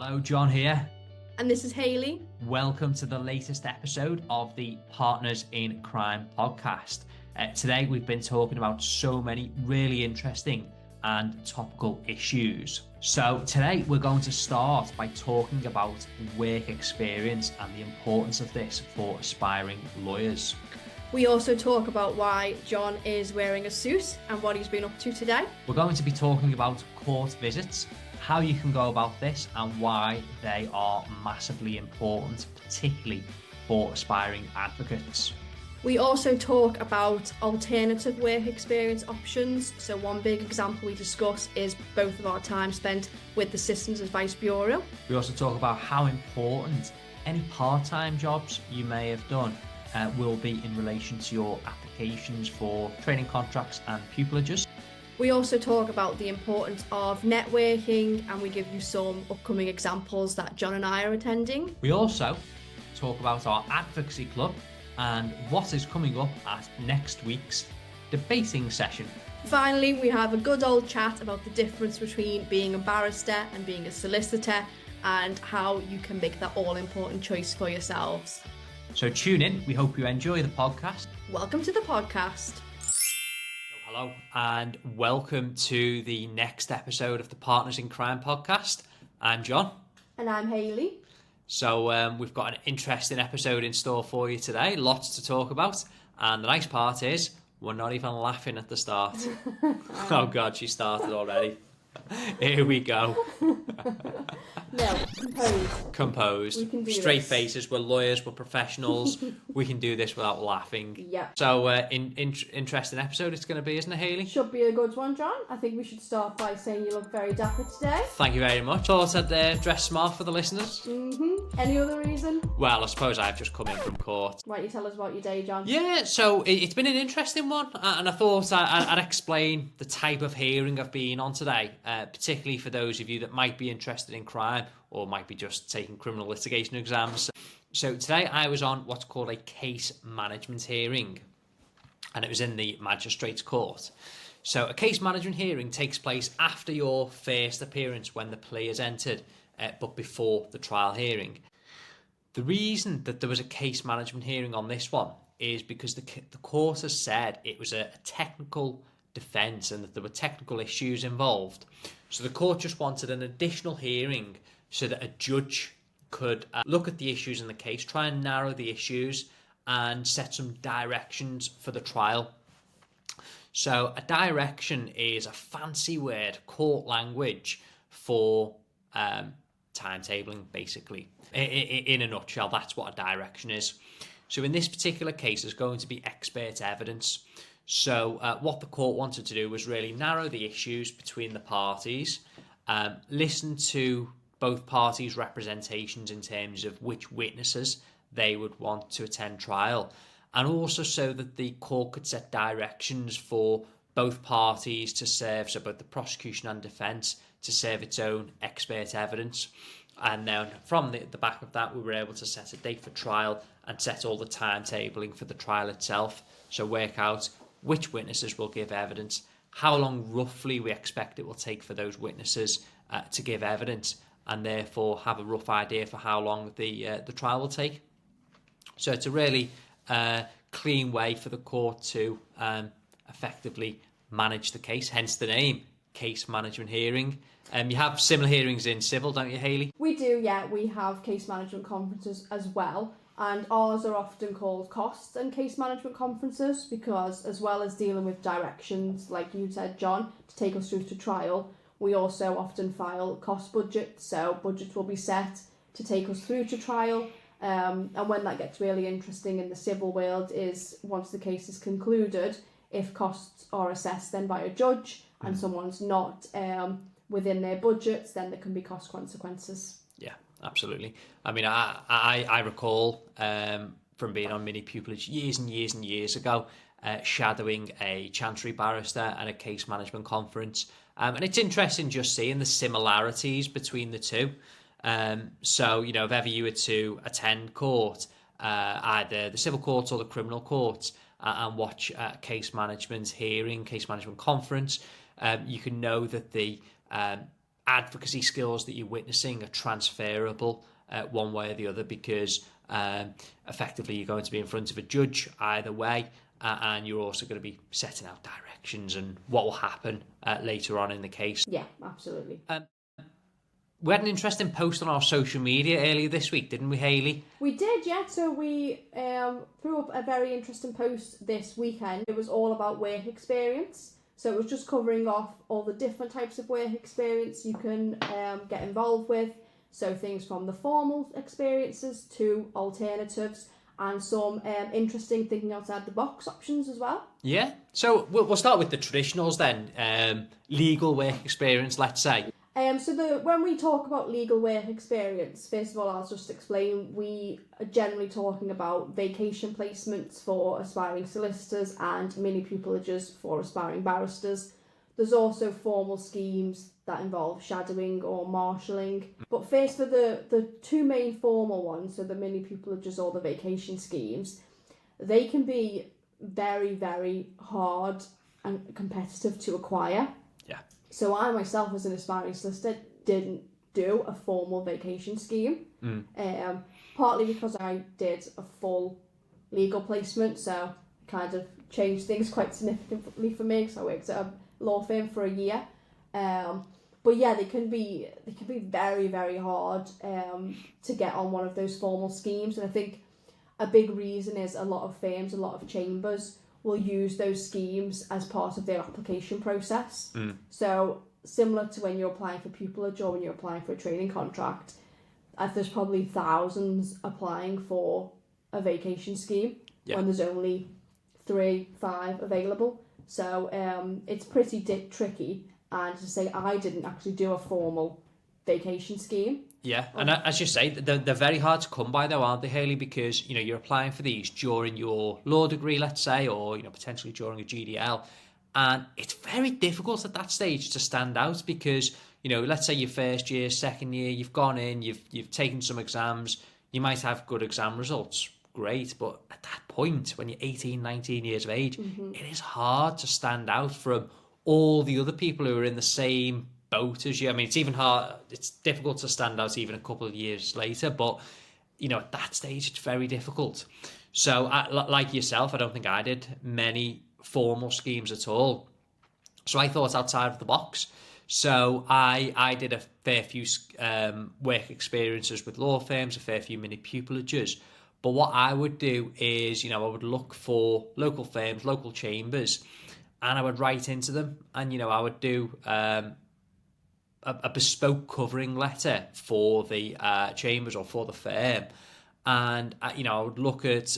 Hello, John here. And this is Hayley. Welcome to the latest episode of the Partners in Crime podcast. Today we've been talking about so many really interesting and topical issues. So today we're going to start by talking about work experience and the importance of this for aspiring lawyers. We also talk about why John is wearing a suit and what he's been up to today. We're going to be talking about court visits, how you can go about this and why they are massively important, particularly for aspiring advocates. We also talk about alternative work experience options. So one big example we discuss is both of our time spent with the Systems Advice Bureau. We also talk about how important any part-time jobs you may have done will be in relation to your applications for training contracts and pupilages. We also talk about the importance of networking, and we give you some upcoming examples that John and I are attending. We also talk about our advocacy club and what is coming up at next week's debating session. Finally, we have a good old chat about the difference between being a barrister and being a solicitor and how you can make that all-important choice for yourselves. So tune in. We hope you enjoy the podcast. Welcome to the podcast. Hello and welcome to the next episode of the Partners in Crime podcast. I'm John. And I'm Hayley. So we've got an interesting episode in store for you today. Lots to talk about. And the nice part is we're not even laughing at the start. Oh God, she started already. Here we go. No, composed. We can do straight this. faces. We're lawyers. We're professionals. We can do this without laughing. Yeah. So interesting episode it's going to be, isn't it, Hayley? Should be a good one, John. I think we should start by saying you look very dapper today. Thank you very much. Thought I'd dress smart for the listeners. Any other reason? Well, I suppose I've just come in from court. Why don't you tell us about your day, John? Yeah, so it's been an interesting one, and I thought I'd explain the type of hearing I've been on today, particularly for those of you that might be interested in crime or might be just taking criminal litigation exams. So today I was on what's called a case management hearing, and it was in the Magistrates Court. So a case management hearing takes place after your first appearance when the plea is entered, but before the trial hearing. The reason that there was a case management hearing on this one is because the court has said it was a technical defence and that there were technical issues involved. So the court just wanted an additional hearing so that a judge could look at the issues in the case, try and narrow the issues and set some directions for the trial. So a direction is a fancy word, court language for timetabling, basically. In a nutshell, that's what a direction is. So in this particular case, there's going to be expert evidence. So what the court wanted to do was really narrow the issues between the parties, listen to both parties' representations in terms of which witnesses they would want to attend trial, and also so that the court could set directions for both parties to serve, so both the prosecution and defence, to serve its own expert evidence. And then from the back of that, we were able to set a date for trial and set all the timetabling for the trial itself. So work out which witnesses will give evidence, how long roughly we expect it will take for those witnesses to give evidence, and therefore have a rough idea for how long the trial will take. So it's a really clean way for the court to effectively manage the case, hence the name, case management hearing. You have similar hearings in civil, don't you, Hayley? We do, yeah. We have case management conferences as well. And ours are often called costs and case management conferences because, as well as dealing with directions, like you said, John, to take us through to trial, we also often file cost budgets. So budgets will be set to take us through to trial. And when that gets really interesting in the civil world is once the case is concluded, if costs are assessed then by a judge and someone's not within their budgets, then there can be cost consequences. Yeah, absolutely. I mean, I recall from being on mini pupillage years and years and years ago, shadowing a chancery barrister at a case management conference. And it's interesting just seeing the similarities between the two. So, you know, if ever you were to attend court, either the civil courts or the criminal courts, and watch a case management hearing, case management conference, you can know that the advocacy skills that you're witnessing are transferable one way or the other, because effectively you're going to be in front of a judge either way, and you're also going to be setting out directions and what will happen later on in the case. Yeah, absolutely. We had an interesting post on our social media earlier this week, didn't we, Hayley? We did, yeah. So we threw up a very interesting post this weekend. It was all about work experience. So it was just covering off all the different types of work experience you can get involved with. So things from the formal experiences to alternatives, and some interesting thinking outside the box options as well. Yeah. So we'll start with the traditionals then. Legal work experience, let's say. When we talk about legal work experience, first of all, I'll just explain, we are generally talking about vacation placements for aspiring solicitors and mini pupilages for aspiring barristers. There's also formal schemes that involve shadowing or marshalling. But first, for the two main formal ones, so the mini pupilages or the vacation schemes, they can be very, very hard and competitive to acquire. Yeah. So I myself, as an aspiring solicitor, didn't do a formal vacation scheme. Partly because I did a full legal placement, so kind of changed things quite significantly for me, because I worked at a law firm for a year. But yeah, they can be very, very hard to get on one of those formal schemes. And I think a big reason is a lot of firms, a lot of chambers will use those schemes as part of their application process. So similar to when you're applying for pupillage or when you're applying for a training contract, there's probably thousands applying for a vacation scheme when there's only 3-5 available. So it's pretty tricky. And to say I didn't actually do a formal vacation scheme. Yeah, and as you say, they're very hard to come by though, aren't they, Hayley? Because, you know, you're applying for these during your law degree, let's say, or, you know, potentially during a GDL. And it's very difficult at that stage to stand out because, you know, let's say your first year, second year, you've gone in, you've taken some exams, you might have good exam results, great. But at that point, when you're 18, 19 years of age, it is hard to stand out from all the other people who are in the same boat as you. I mean, it's even hard, it's difficult to stand out even a couple of years later, but, you know, at that stage, it's very difficult. So, like yourself, I don't think I did many formal schemes at all. So I thought outside of the box. So I did a fair few work experiences with law firms, a fair few mini pupilages. But what I would do is, you know, I would look for local firms, local chambers, and I would write into them, and, you know, I would do a bespoke covering letter for the chambers or for the firm. And, you know, I would look at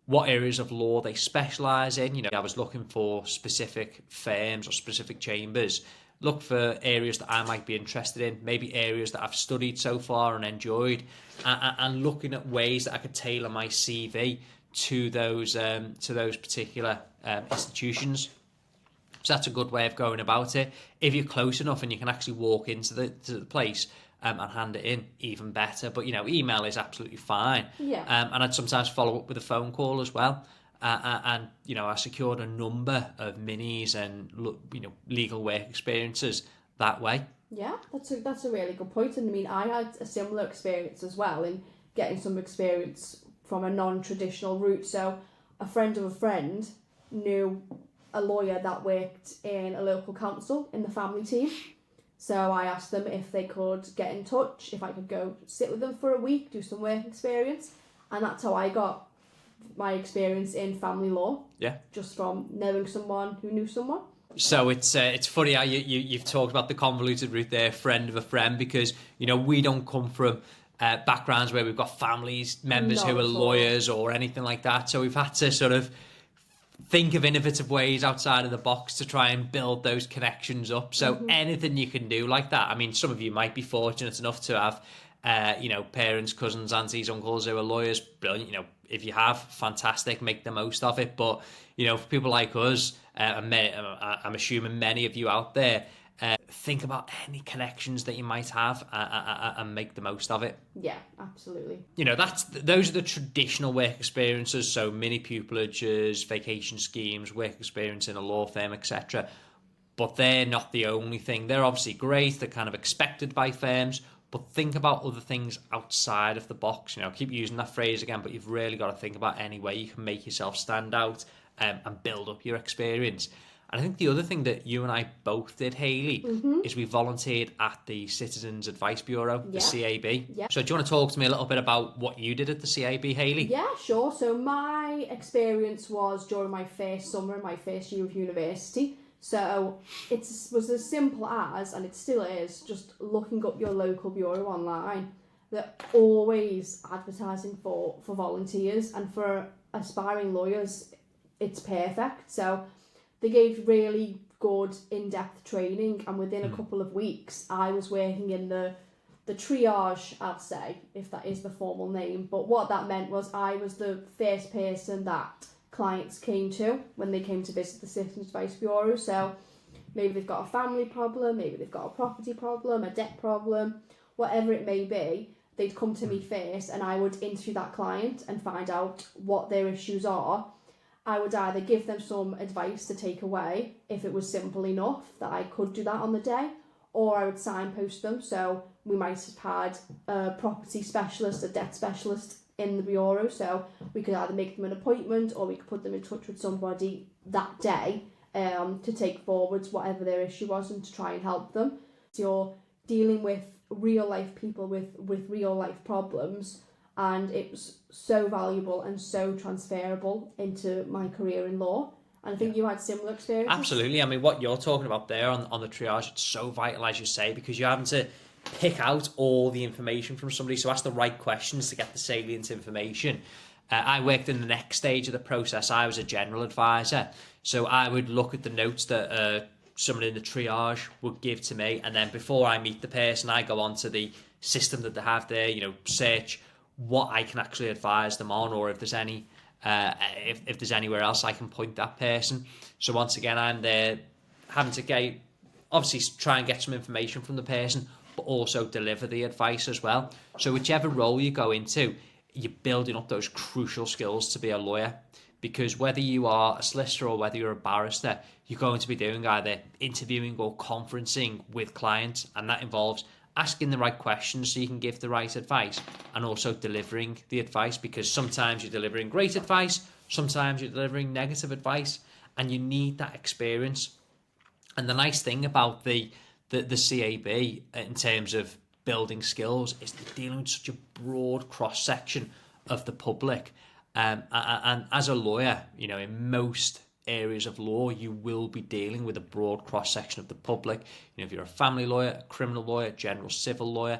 what areas of law they specialise in. You know, I was looking for specific firms or specific chambers. Look for areas that I might be interested in, maybe areas that I've studied so far and enjoyed, and looking at ways that I could tailor my CV to those particular institutions. So that's a good way of going about it. If you're close enough and you can actually walk into the place and hand it in, even better. But, you know, email is absolutely fine. Yeah. And I'd sometimes follow up with a phone call as well. And, you know, I secured a number of minis and, you know, legal work experiences that way. Yeah, that's a really good point. And I mean, I had a similar experience as well in getting some experience from a non-traditional route. So a friend of a friend knew a lawyer that worked in a local council in the family team. So I asked them if they could get in touch, if I could go sit with them for a week, do some work experience. And that's how I got my experience in family law. Yeah. Just from knowing someone who knew someone. So it's funny how you've talked about the convoluted route there, friend of a friend, because, you know, we don't come from backgrounds where we've got families, members who are lawyers or anything like that. So we've had to sort of think of innovative ways outside of the box to try and build those connections up. So anything you can do like that. I mean, some of you might be fortunate enough to have, you know, parents, cousins, aunties, uncles who are lawyers. Brilliant. You know, if you have, fantastic, make the most of it. But, you know, for people like us, I'm assuming many of you out there, think about any connections that you might have and make the most of it. Yeah, absolutely. You know, those are the traditional work experiences. So mini pupilages, vacation schemes, work experience in a law firm, etc. but they're not the only thing. They're obviously great. They're kind of expected by firms, but think about other things outside of the box. I keep using that phrase again, but you've really got to think about any way you can make yourself stand out and build up your experience. And I think the other thing that you and I both did, Hayley, is we volunteered at the Citizens Advice Bureau, the CAB. Yeah. So do you want to talk to me a little bit about what you did at the CAB, Hayley? Yeah, sure. So my experience was during my first summer, my first year of university. So it was as simple as, and it still is, just looking up your local bureau online. They're always advertising for volunteers, and for aspiring lawyers, it's perfect. So they gave really good in-depth training, and within a couple of weeks, I was working in the triage, I'll say, if that is the formal name. But what that meant was I was the first person that clients came to when they came to visit the Citizens Advice Bureau. So maybe they've got a family problem, maybe they've got a property problem, a debt problem, whatever it may be, they'd come to me first, and I would interview that client and find out what their issues are. I would either give them some advice to take away if it was simple enough that I could do that on the day, or I would signpost them. So we might have had a property specialist, a debt specialist in the bureau, so we could either make them an appointment or we could put them in touch with somebody that day to take forwards whatever their issue was and to try and help them. So you're dealing with real life people with real life problems, and it was so valuable and so transferable into my career in law. And I think you had similar experiences. Absolutely. I mean, what you're talking about there on the triage, it's so vital, as you say, because you're having to pick out all the information from somebody, so ask the right questions to get the salient information. I worked in the next stage of the process. I was a general advisor, so I would look at the notes that someone in the triage would give to me, and then before I meet the person, I go onto the system that they have there, search what I can actually advise them on, or if there's any if there's anywhere else I can point that person. So once again, I'm there having to obviously try and get some information from the person, but also deliver the advice as well. So whichever role you go into, you're building up those crucial skills to be a lawyer, because whether you are a solicitor or whether you're a barrister, you're going to be doing either interviewing or conferencing with clients, and that involves asking the right questions so you can give the right advice, and also delivering the advice, because sometimes you're delivering great advice, sometimes you're delivering negative advice, and you need that experience. And the nice thing about the CAB in terms of building skills is they're dealing with such a broad cross-section of the public. And as a lawyer, in most areas of law, you will be dealing with a broad cross-section of the public. If you're a family lawyer, a criminal lawyer, general civil lawyer,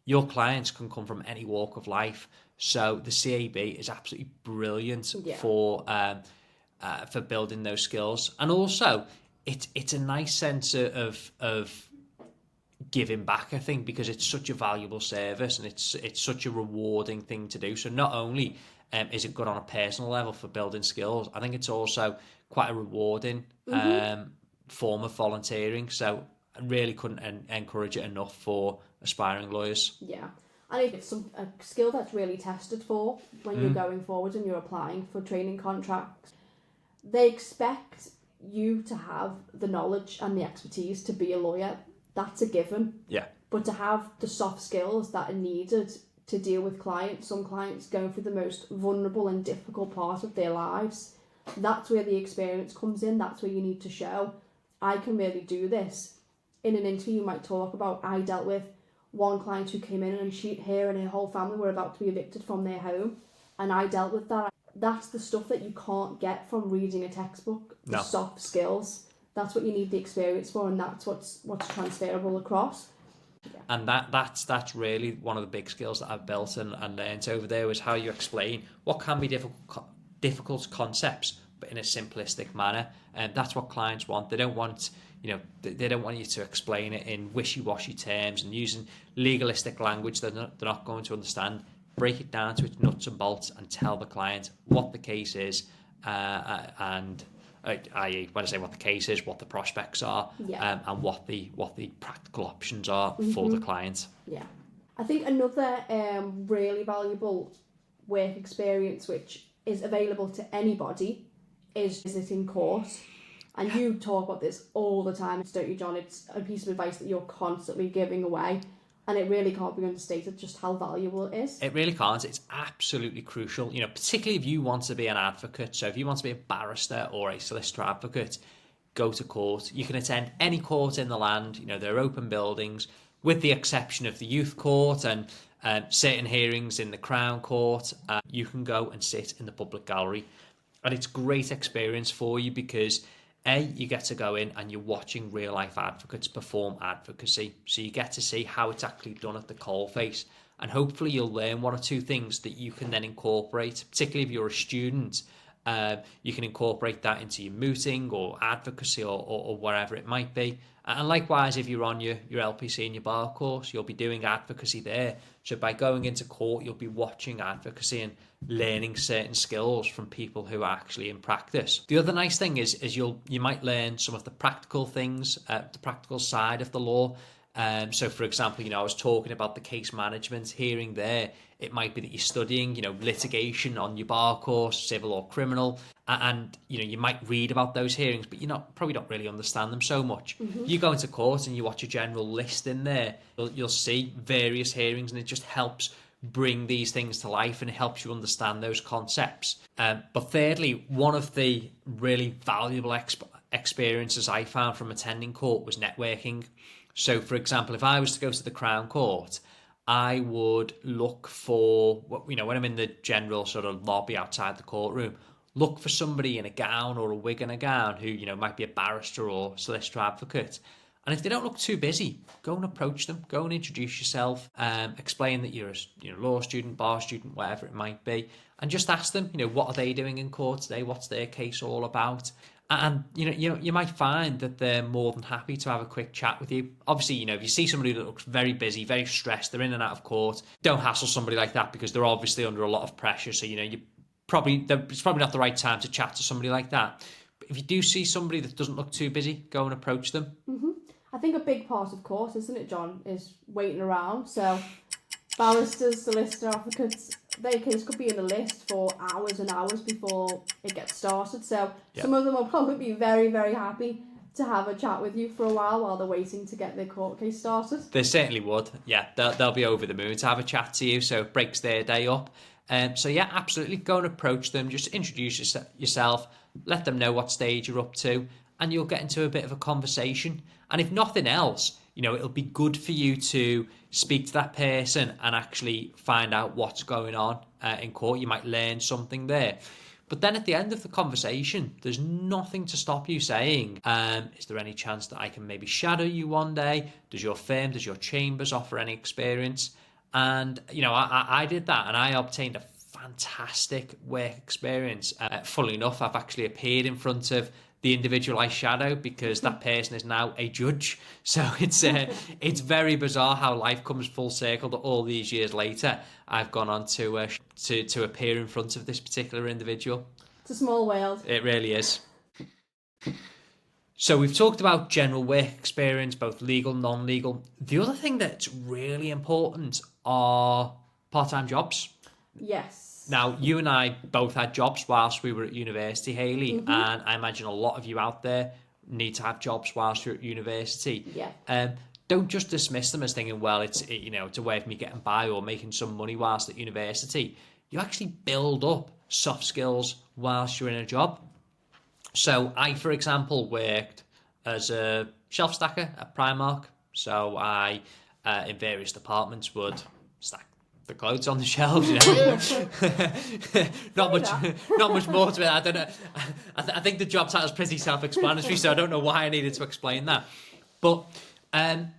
your clients can come from any walk of life. So the CAB is absolutely brilliant for building those skills. And also, it's a nice sense of giving back, I think, because it's such a valuable service and it's such a rewarding thing to do. So not only is it good on a personal level for building skills, I think it's also quite a rewarding form of volunteering. So I really couldn't encourage it enough for aspiring lawyers. Yeah, and it's a skill that's really tested for when you're going forward and you're applying for training contracts. They expect you to have the knowledge and the expertise to be a lawyer. That's a given. Yeah. But to have the soft skills that are needed to deal with clients, some clients going through the most vulnerable and difficult part of their lives, that's where the experience comes in. That's where you need to show, I can really do this. In an interview, you might talk about, I dealt with one client who came in and her and her whole family were about to be evicted from their home, and I dealt with that. That's the stuff that you can't get from reading a textbook, the soft skills. That's what you need the experience for, and that's what's transferable across. Yeah. And that's really one of the big skills that I've built and learned over there, is how you explain what can be difficult concepts, but in a simplistic manner. And that's what clients want. They don't want, they don't want you to explain it in wishy-washy terms and using legalistic language that they're not going to understand. Break it down to its nuts and bolts and tell the client what the case is, and i.e., when I say what the case is, what the prospects are, and what the practical options are for the client. Yeah, I think another really valuable work experience, which is available to anybody, is visiting court. And you talk about this all the time, don't you, John? It's a piece of advice that you're constantly giving away. And it really can't be understated just how valuable it is. It really can't. It's absolutely crucial, particularly if you want to be an advocate. So if you want to be a barrister or a solicitor advocate, go to court. You can attend any court in the land. They're open buildings, with the exception of the youth court and certain hearings in the Crown Court. You can go and sit in the public gallery. And it's great experience for you because you get to go in and you're watching real life advocates perform advocacy. So you get to see how it's actually done at the coalface. And hopefully you'll learn one or two things that you can then incorporate, particularly if you're a student. You can incorporate that into your mooting or advocacy or wherever it might be. And likewise, if you're on your LPC and your bar course, you'll be doing advocacy there. So by going into court, you'll be watching advocacy and learning certain skills from people who are actually in practice. The other nice thing is you might learn some of the practical things, the practical side of the law. So, for example, I was talking about the case management hearing there. It might be that you're studying, litigation on your bar course, civil or criminal, and you might read about those hearings, but probably don't really understand them so much. Mm-hmm. You go into court and you watch a general list in there, you'll see various hearings, and it just helps bring these things to life and it helps you understand those concepts. But thirdly, one of the really valuable experiences I found from attending court was networking. So, for example, if I was to go to the Crown Court, I would look for, when I'm in the general sort of lobby outside the courtroom, look for somebody in a gown or a wig and a gown who, might be a barrister or solicitor advocate. And if they don't look too busy, go and approach them, go and introduce yourself, explain that you're a law student, bar student, whatever it might be, and just ask them, what are they doing in court today? What's their case all about? And, you might find that they're more than happy to have a quick chat with you. Obviously, if you see somebody that looks very busy, very stressed, they're in and out of court, don't hassle somebody like that because they're obviously under a lot of pressure. So, it's probably not the right time to chat to somebody like that. But if you do see somebody that doesn't look too busy, go and approach them. Mm-hmm. I think a big part of court, isn't it, John, is waiting around. So barristers, solicitor advocates, their case could be in the list for hours and hours before it gets started. So Some of them will probably be very, very happy to have a chat with you for a while they're waiting to get their court case started. They certainly would. Yeah, they'll be over the moon to have a chat to you, so it breaks their day up. So yeah, absolutely, go and approach them. Just introduce yourself, let them know what stage you're up to, and you'll get into a bit of a conversation. And if nothing else, it'll be good for you to speak to that person and actually find out what's going on in court. You might learn something there. But then at the end of the conversation, there's nothing to stop you saying, is there any chance that I can maybe shadow you one day? Does your firm, does your chambers offer any experience? And, I did that and I obtained a fantastic work experience. Funnily enough, I've actually appeared in front of the individual I shadow because that person is now a judge. So it's very bizarre how life comes full circle that all these years later I've gone on to appear in front of this particular individual. It's a small world. It really is. So we've talked about general work experience, both legal, non-legal. The other thing that's really important are part-time jobs. Yes. Now, you and I both had jobs whilst we were at university, Hayley, Mm-hmm. and I imagine a lot of you out there need to have jobs whilst you're at university. Yeah. Don't just dismiss them as thinking, well, it's a way of me getting by or making some money whilst at university. You actually build up soft skills whilst you're in a job. So I, for example, worked as a shelf stacker at Primark. So I, in various departments, would stack the clothes on the shelves, not much more to it. I don't know. I think the job title is pretty self-explanatory, so I don't know why I needed to explain that. But I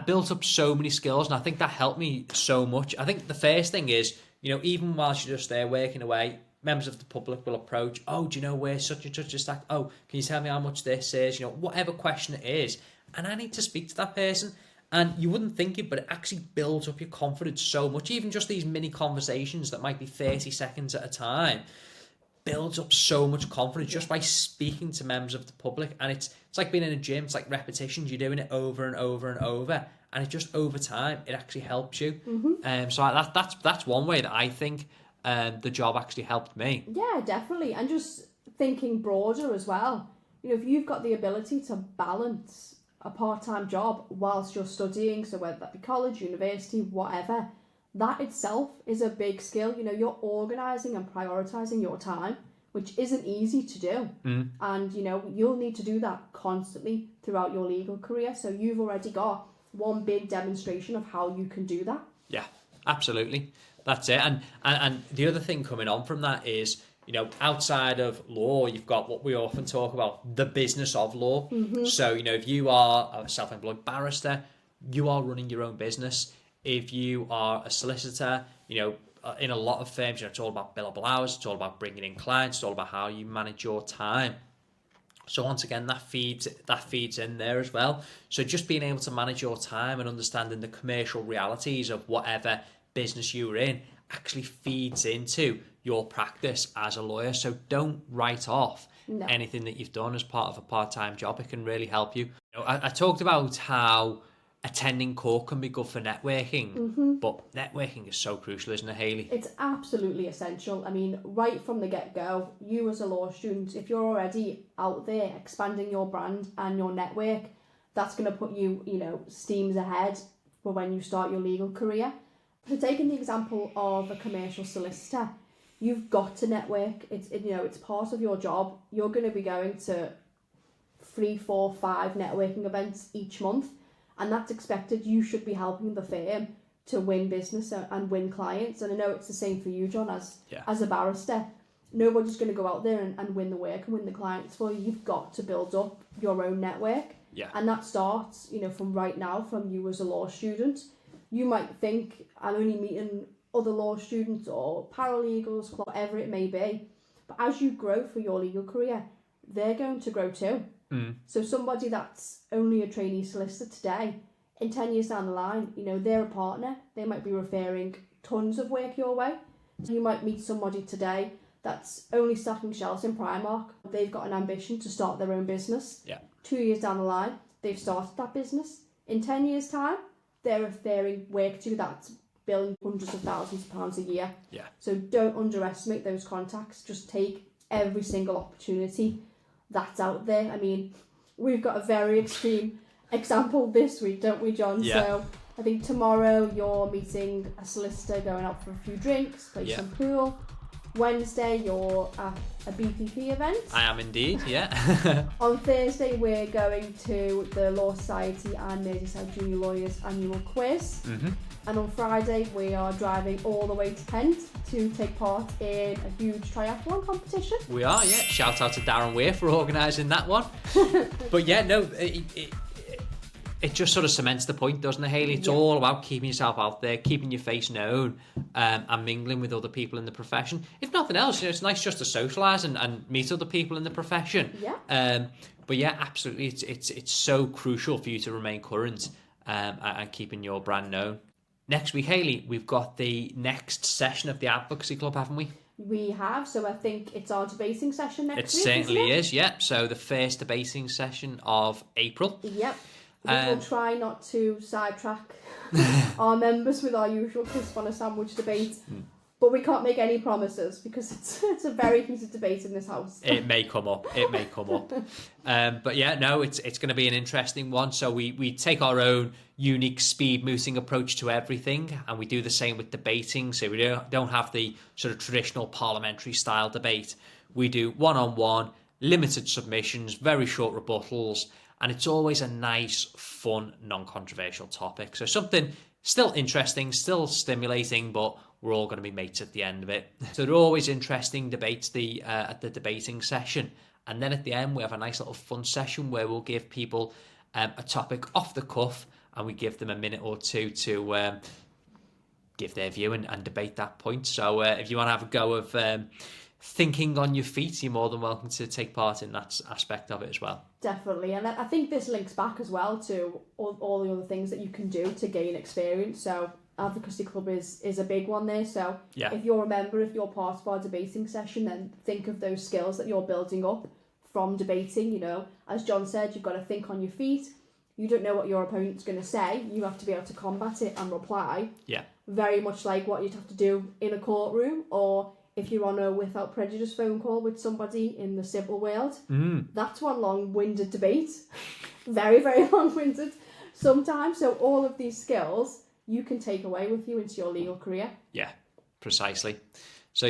built up so many skills, and I think that helped me so much. I think the first thing is, even whilst you're just there working away, members of the public will approach. Oh, do you know where such and such is stacked? Oh, can you tell me how much this is? Whatever question it is, and I need to speak to that person. And you wouldn't think it, but it actually builds up your confidence so much. Even just these mini conversations that might be 30 seconds at a time builds up so much confidence just by speaking to members of the public. And it's like being in a gym. It's like repetitions. You're doing it over and over and over. And it just over time, it actually helps you. Mm-hmm. So that's one way that I think the job actually helped me. Yeah, definitely. And just thinking broader as well, you know, if you've got the ability to balance a part-time job whilst you're studying, so whether that be college, university, whatever, that itself is a big skill. You know, you're organising and prioritising your time, which isn't easy to do. And, you know, you'll need to do that constantly throughout your legal career. So you've already got one big demonstration of how you can do that. Yeah, absolutely. That's it. And the other thing coming on from that is, you know, outside of law, you've got what we often talk about, the business of law. So, you know, if you are a self-employed barrister, you are running your own business. If you are a solicitor, you know, in a lot of firms, you know, it's all about billable hours, it's all about bringing in clients, it's all about how you manage your time. So once again, that feeds in there as well. So just being able to manage your time and understanding the commercial realities of whatever business you're in actually feeds into your practice as a lawyer. So don't write off anything that you've done as part of a part-time job. It can really help you. You know, I talked about how attending court can be good for networking, but networking is so crucial, isn't it, Hayley? It's absolutely essential. I mean, right from the get-go, you as a law student, if you're already out there expanding your brand and your network, that's going to put you, you know, steams ahead for when you start your legal career. So taking the example of a commercial solicitor, you've got to network. It's part of your job. You're going to be going to 3, 4, 5 networking events each month. And that's expected. You should be helping the firm to win business and win clients. And I know it's the same for you, John, as a barrister. Nobody's going to go out there and win the work and win the clients for you. You've got to build up your own network. Yeah. And that starts, you know, from right now, from you as a law student. You might think, I'm only meeting other law students or paralegals, whatever it may be. But as you grow for your legal career, they're going to grow too. So somebody that's only a trainee solicitor today, in 10 years down the line, you know, they're a partner. They might be referring tons of work your way. So you might meet somebody today that's only stocking shelves in Primark. They've got an ambition to start their own business. 2 years down the line, they've started that business. In 10 years' time, they're referring work to that's billing hundreds of thousands of pounds a year. So don't underestimate those contacts. Just take every single opportunity that's out there. I mean, we've got a very extreme example this week, don't we, John? So I think tomorrow you're meeting a solicitor, going out for a few drinks, play some pool. Wednesday you're at a BPP event. I am indeed, yeah. On Thursday we're going to the Law Society and Merseyside Junior Lawyers annual quiz. And on Friday we are driving all the way to Kent to take part in a huge triathlon competition. We are, yeah. Shout out to Darren Weir for organising that one. But yeah, no, it just sort of cements the point, doesn't it, Hayley? It's all about keeping yourself out there, keeping your face known, and mingling with other people in the profession. If nothing else, you know, it's nice just to socialise and meet other people in the profession. But yeah, absolutely, it's so crucial for you to remain current and keeping your brand known. Next week, Hayley, we've got the next session of the Advocacy Club, haven't we? We have, so I think it's our debating session next week. It certainly is, yeah. So the first debating session of April. Yep. We will try not to sidetrack our members with our usual crisp on a sandwich debate. But we can't make any promises because it's a very heated debate in this house. It may come up. But yeah, no, it's going to be an interesting one. So we take our own unique speed mooting approach to everything, and we do the same with debating. So we don't have the sort of traditional parliamentary style debate. We do one-on-one, limited submissions, very short rebuttals, and it's always a nice, fun, non-controversial topic. So something still interesting, still stimulating, but we're all going to be mates at the end of it. So they're always interesting debates at the debating session. And then at the end, we have a nice little fun session where we'll give people a topic off the cuff, and we give them a minute or two to give their view and debate that point. So if you want to have a go of thinking on your feet, you're more than welcome to take part in that aspect of it as well. Definitely. And I think this links back as well to all the other things that you can do to gain experience. So Advocacy Club is a big one there. So if you're a member, if you're part of our debating session, then think of those skills that you're building up from debating. You know, as John said, you've got to think on your feet. You don't know what your opponent's going to say. You have to be able to combat it and reply. Very much like what you'd have to do in a courtroom or if you're on a without prejudice phone call with somebody in the civil world, that's one long-winded debate. Very, very long-winded sometimes. So all of these skills you can take away with you into your legal career. Yeah, precisely. So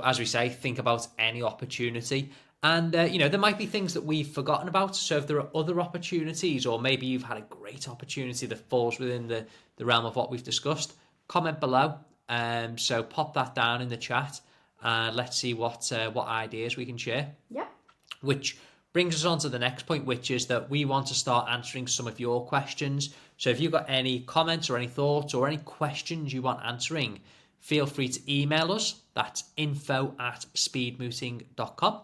as we say, think about any opportunity. And, there might be things that we've forgotten about. So if there are other opportunities, or maybe you've had a great opportunity that falls within the realm of what we've discussed, comment below. So pop that down in the chat. Let's see what ideas we can share. Yeah. Which brings us on to the next point, which is that we want to start answering some of your questions. So if you've got any comments or any thoughts or any questions you want answering, feel free to email us. That's info@speedmooting.com.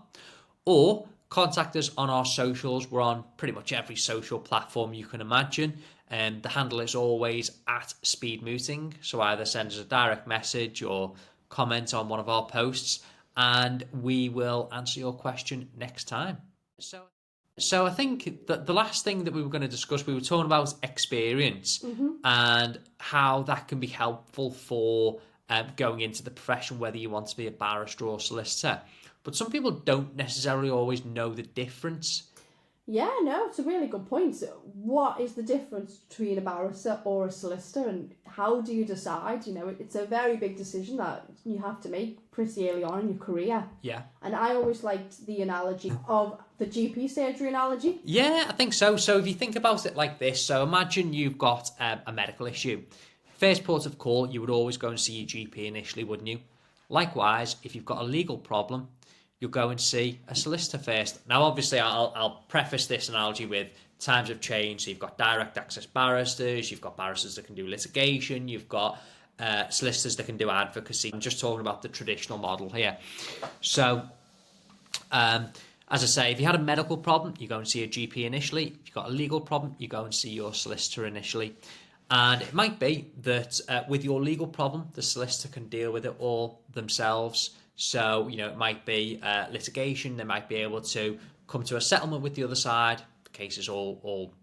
Or contact us on our socials. We're on pretty much every social platform you can imagine. And the handle is always @speedmooting. So either send us a direct message or comment on one of our posts, and we will answer your question next time. So I think that the last thing that we were going to discuss, we were talking about experience and how that can be helpful for going into the profession, whether you want to be a barrister or solicitor. But some people don't necessarily always know the difference. Yeah, no, it's a really good point. What is the difference between a barrister or a solicitor, and how do you decide? It's a very big decision that you have to make pretty early on in your career. Yeah. And I always liked the analogy of the GP surgery analogy. Yeah, I think so. So if you think about it like this, so imagine you've got a medical issue. First port of call, you would always go and see your GP initially, wouldn't you? Likewise, if you've got a legal problem, you'll go and see a solicitor first. Now, obviously, I'll preface this analogy with times have changed. So you've got direct access barristers, you've got barristers that can do litigation, you've got solicitors that can do advocacy. I'm just talking about the traditional model here. So, as I say, if you had a medical problem, you go and see a GP initially. If you've got a legal problem, you go and see your solicitor initially. And it might be that with your legal problem, the solicitor can deal with it all themselves. So, it might be litigation. They might be able to come to a settlement with the other side. The case is all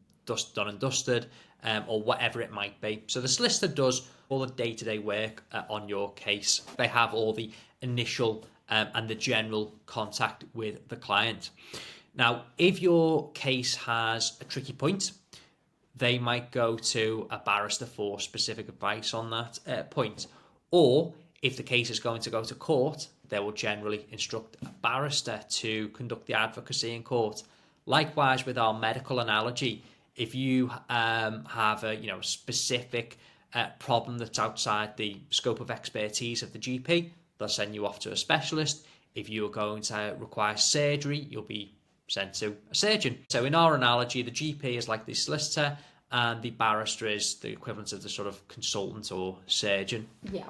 done and dusted, or whatever it might be. So the solicitor does all the day-to-day work on your case. They have all the initial and the general contact with the client. Now, if your case has a tricky point, they might go to a barrister for specific advice on that point. Or if the case is going to go to court, they will generally instruct a barrister to conduct the advocacy in court. Likewise, with our medical analogy, if you have a specific problem that's outside the scope of expertise of the GP, they'll send you off to a specialist. If you're going to require surgery, you'll be sent to a surgeon. So in our analogy, the GP is like the solicitor and the barrister is the equivalent of the sort of consultant or surgeon. Yeah.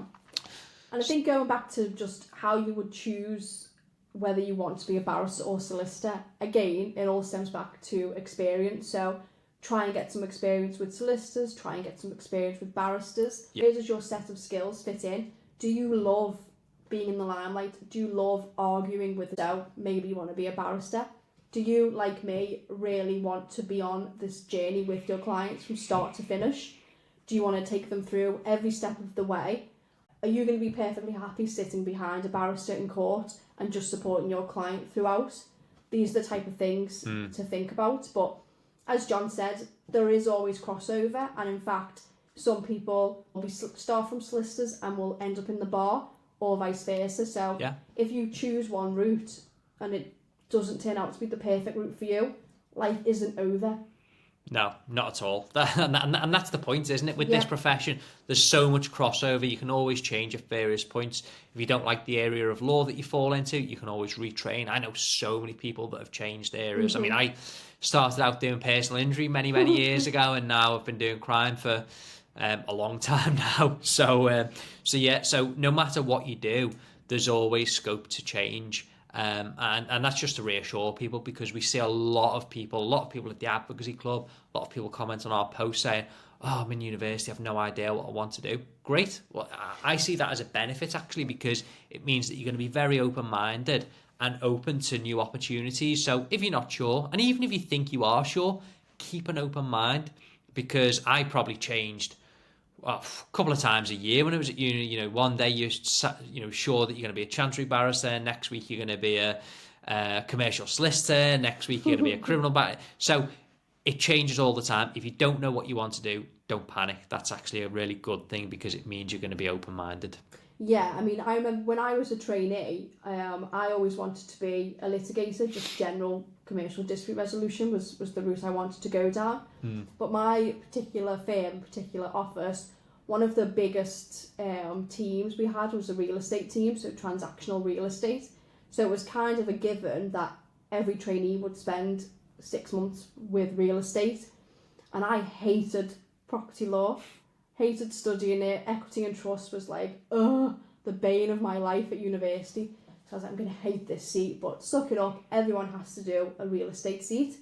And I think going back to just how you would choose whether you want to be a barrister or solicitor, again, it all stems back to experience. So try and get some experience with solicitors, try and get some experience with barristers. Yep. Where does your set of skills fit in? Do you love being in the limelight? Do you love arguing with maybe you want to be a barrister? Do you, like me, really want to be on this journey with your clients from start to finish? Do you want to take them through every step of the way? Are you going to be perfectly happy sitting behind a barrister in court and just supporting your client throughout? These are the type of things to think about. But as John said, there is always crossover. And in fact, some people will start from solicitors and will end up in the bar, or vice versa. So if you choose one route and it doesn't turn out to be the perfect route for you, life isn't over. No, not at all. And that's the point, isn't it? With this profession, there's so much crossover. You can always change at various points. If you don't like the area of law that you fall into, you can always retrain. I know so many people that have changed areas. Mm-hmm. I mean, I started out doing personal injury many, many years ago, and now I've been doing crime for a long time now. So no matter what you do, there's always scope to change. And that's just to reassure people, because we see a lot of people at the Advocacy Club, a lot of people comment on our posts saying, I'm in university, I have no idea what I want to do. Great. Well, I see that as a benefit, actually, because it means that you're going to be very open-minded and open to new opportunities. So if you're not sure, and even if you think you are sure, keep an open mind, because I probably changed a couple of times a year when I was at uni. You know, one day you're sure that you're going to be a chancery barrister, next week you're going to be a commercial solicitor, next week you're going to be a criminal barrister. So it changes all the time. If you don't know what you want to do, don't panic. That's actually a really good thing because it means you're going to be open-minded. Yeah, I mean, I remember when I was a trainee, I always wanted to be a litigator. Just general commercial dispute resolution was the route I wanted to go down. But my particular firm, particular office, one of the biggest teams we had was a real estate team, so transactional real estate. So it was kind of a given that every trainee would spend 6 months with real estate. And I hated property law. Hated studying it. Equity and trust was like, the bane of my life at university. So I was like, I'm going to hate this seat, but suck it up. Everyone has to do a real estate seat.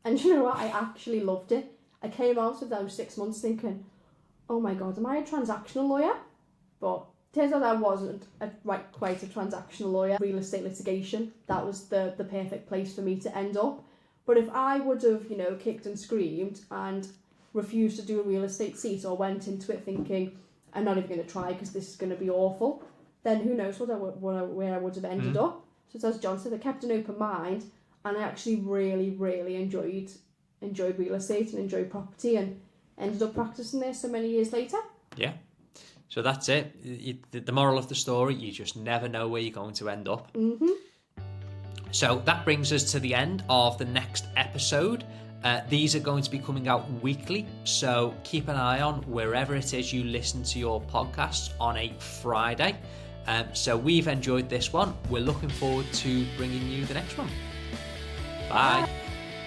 And you know what? I actually loved it. I came out of those 6 months thinking, oh my God, am I a transactional lawyer? But turns out I wasn't quite a transactional lawyer. Real estate litigation, that was the perfect place for me to end up. But if I would have, kicked and screamed and refused to do a real estate seat or went into it thinking, I'm not even going to try because this is going to be awful, then who knows where I would have ended up. So as John said, I kept an open mind and I actually really, really enjoyed real estate and enjoyed property and ended up practicing there so many years later. Yeah. So that's it. The moral of the story, you just never know where you're going to end up. Mm-hmm. So that brings us to the end of the next episode. These are going to be coming out weekly, so keep an eye on wherever it is you listen to your podcasts on a Friday. So we've enjoyed this one. We're looking forward to bringing you the next one. Bye.